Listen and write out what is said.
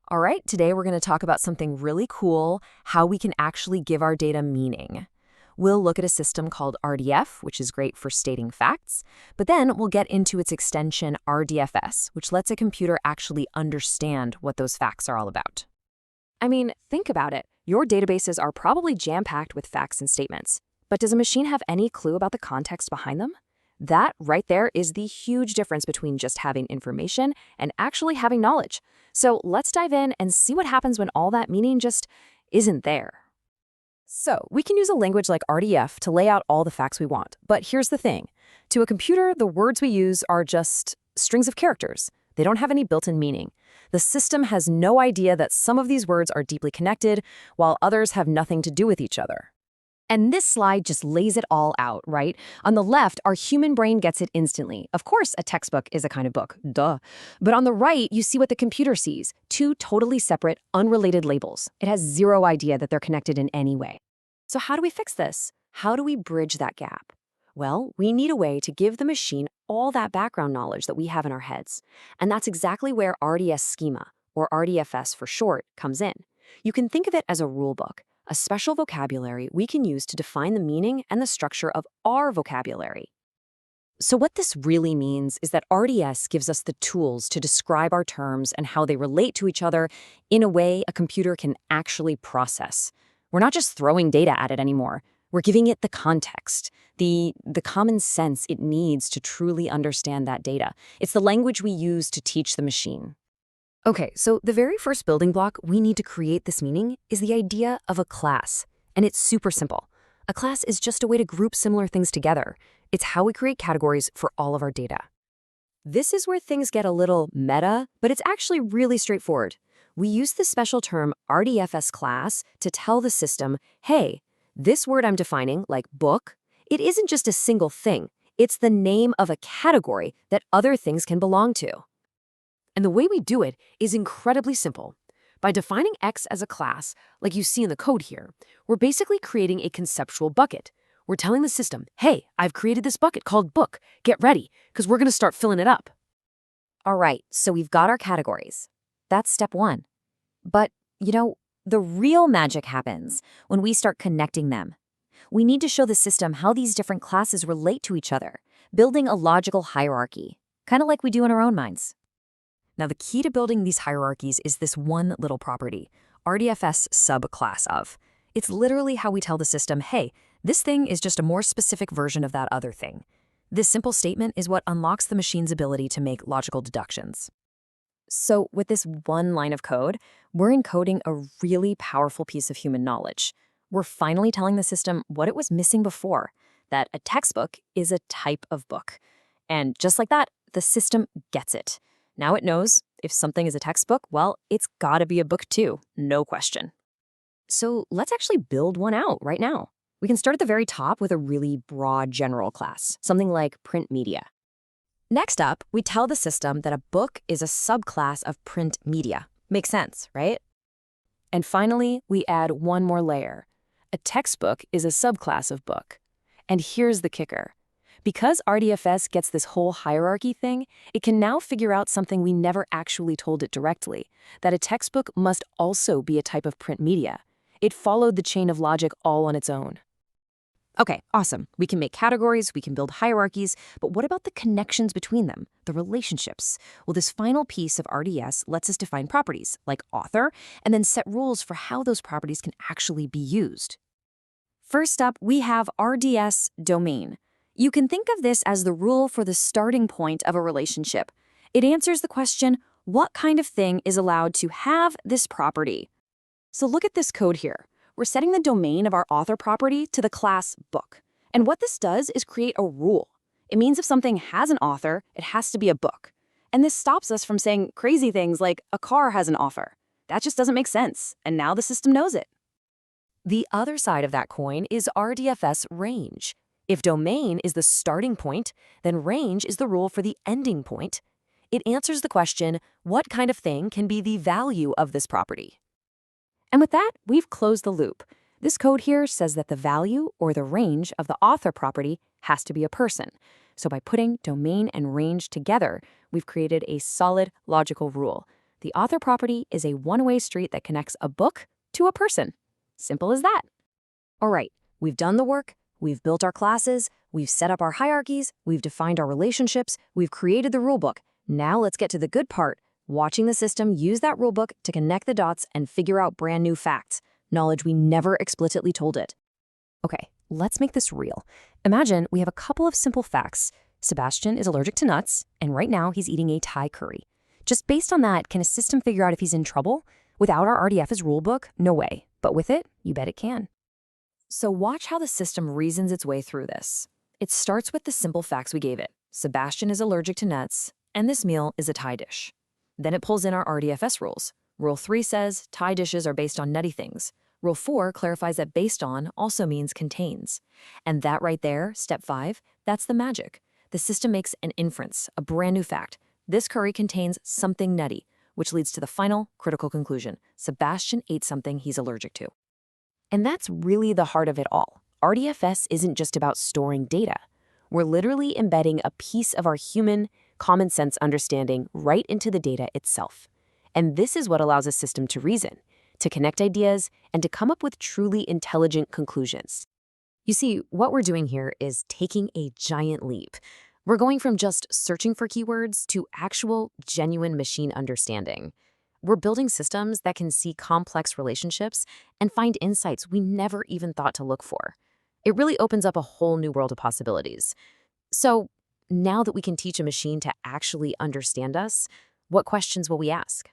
All right, today we're going to talk about something really cool, how we can actually give our data meaning. We'll look at a system called RDF, which is great for stating facts, but then we'll get into its extension RDFS, which lets a computer actually understand what those facts are all about. I mean, think about it. Your databases are probably jam-packed with facts and statements. But does a machine have any clue about the context behind them? That right there is the huge difference between just having information and actually having knowledge. So let's dive in and see what happens when all that meaning just isn't there. So we can use a language like RDF to lay out all the facts we want. But here's the thing. To a computer, the words we use are just strings of characters. They don't have any built-in meaning. The system has no idea that some of these words are deeply connected, while others have nothing to do with each other. And this slide just lays it all out, right? On the left, our human brain gets it instantly. Of course, a textbook is a kind of book, duh. But on the right, you see what the computer sees, two totally separate, unrelated labels. It has zero idea that they're connected in any way. So how do we fix this? How do we bridge that gap? Well, we need a way to give the machine all that background knowledge that we have in our heads. And that's exactly where RDF Schema, or RDFS for short, comes in. You can think of it as a rule book, a special vocabulary we can use to define the meaning and the structure of our vocabulary. So what this really means is that RDS gives us the tools to describe our terms and how they relate to each other in a way a computer can actually process. We're not just throwing data at it anymore. We're giving it the context, the common sense it needs to truly understand that data. It's the language we use to teach the machine. Okay, so the very first building block we need to create this meaning is the idea of a class. And it's super simple. A class is just a way to group similar things together. It's how we create categories for all of our data. This is where things get a little meta, but it's actually really straightforward. We use the special term RDFS class to tell the system, hey, this word I'm defining, like book, it isn't just a single thing. It's the name of a category that other things can belong to. And the way we do it is incredibly simple. By defining X as a class, like you see in the code here, we're basically creating a conceptual bucket. We're telling the system, hey, I've created this bucket called book. Get ready, because we're going to start filling it up. All right, so we've got our categories. That's step one. But, the real magic happens when we start connecting them. We need to show the system how these different classes relate to each other, building a logical hierarchy, kind of like we do in our own minds. Now, the key to building these hierarchies is this one little property, RDFS subclass of. It's literally how we tell the system, hey, this thing is just a more specific version of that other thing. This simple statement is what unlocks the machine's ability to make logical deductions. So with this one line of code, we're encoding a really powerful piece of human knowledge. We're finally telling the system what it was missing before, that a textbook is a type of book. And just like that, the system gets it. Now it knows if something is a textbook, well, it's gotta be a book too, no question. So let's actually build one out right now. We can start at the very top with a really broad general class, something like print media. Next up, we tell the system that a book is a subclass of print media. Makes sense, right? And finally, we add one more layer. A textbook is a subclass of book. And here's the kicker. Because RDFS gets this whole hierarchy thing, it can now figure out something we never actually told it directly, that a textbook must also be a type of print media. It followed the chain of logic all on its own. Okay, awesome. We can make categories, we can build hierarchies, but what about the connections between them, the relationships? Well, this final piece of RDS lets us define properties, like author, and then set rules for how those properties can actually be used. First up, we have RDS domain. You can think of this as the rule for the starting point of a relationship. It answers the question, what kind of thing is allowed to have this property? So look at this code here. We're setting the domain of our author property to the class book. And what this does is create a rule. It means if something has an author, it has to be a book. And this stops us from saying crazy things like a car has an author. That just doesn't make sense, and now the system knows it. The other side of that coin is RDFS range. If domain is the starting point, then range is the rule for the ending point. It answers the question, what kind of thing can be the value of this property? And with that, we've closed the loop. This code here says that the value or the range of the author property has to be a person. So by putting domain and range together, we've created a solid logical rule. The author property is a one-way street that connects a book to a person. Simple as that. All right, we've done the work, we've built our classes, we've set up our hierarchies, we've defined our relationships, we've created the rulebook. Now let's get to the good part, watching the system use that rulebook to connect the dots and figure out brand new facts, knowledge we never explicitly told it. Okay, let's make this real. Imagine we have a couple of simple facts. Sebastian is allergic to nuts, and right now he's eating a Thai curry. Just based on that, can a system figure out if he's in trouble? Without our RDFS rulebook, no way. But with it, you bet it can. So watch how the system reasons its way through this. It starts with the simple facts we gave it. Sebastian is allergic to nuts, and this meal is a Thai dish. Then it pulls in our RDFS rules. Rule 3 says Thai dishes are based on nutty things. Rule 4 clarifies that based on also means contains. And that right there, step 5, that's the magic. The system makes an inference, a brand new fact. This curry contains something nutty, which leads to the final, critical conclusion. Sebastian ate something he's allergic to. And that's really the heart of it all. RDFS isn't just about storing data. We're literally embedding a piece of our human, common sense understanding right into the data itself. And this is what allows a system to reason, to connect ideas, and to come up with truly intelligent conclusions. You see, what we're doing here is taking a giant leap. We're going from just searching for keywords to actual, genuine machine understanding. We're building systems that can see complex relationships and find insights we never even thought to look for. It really opens up a whole new world of possibilities. So, now that we can teach a machine to actually understand us, what questions will we ask?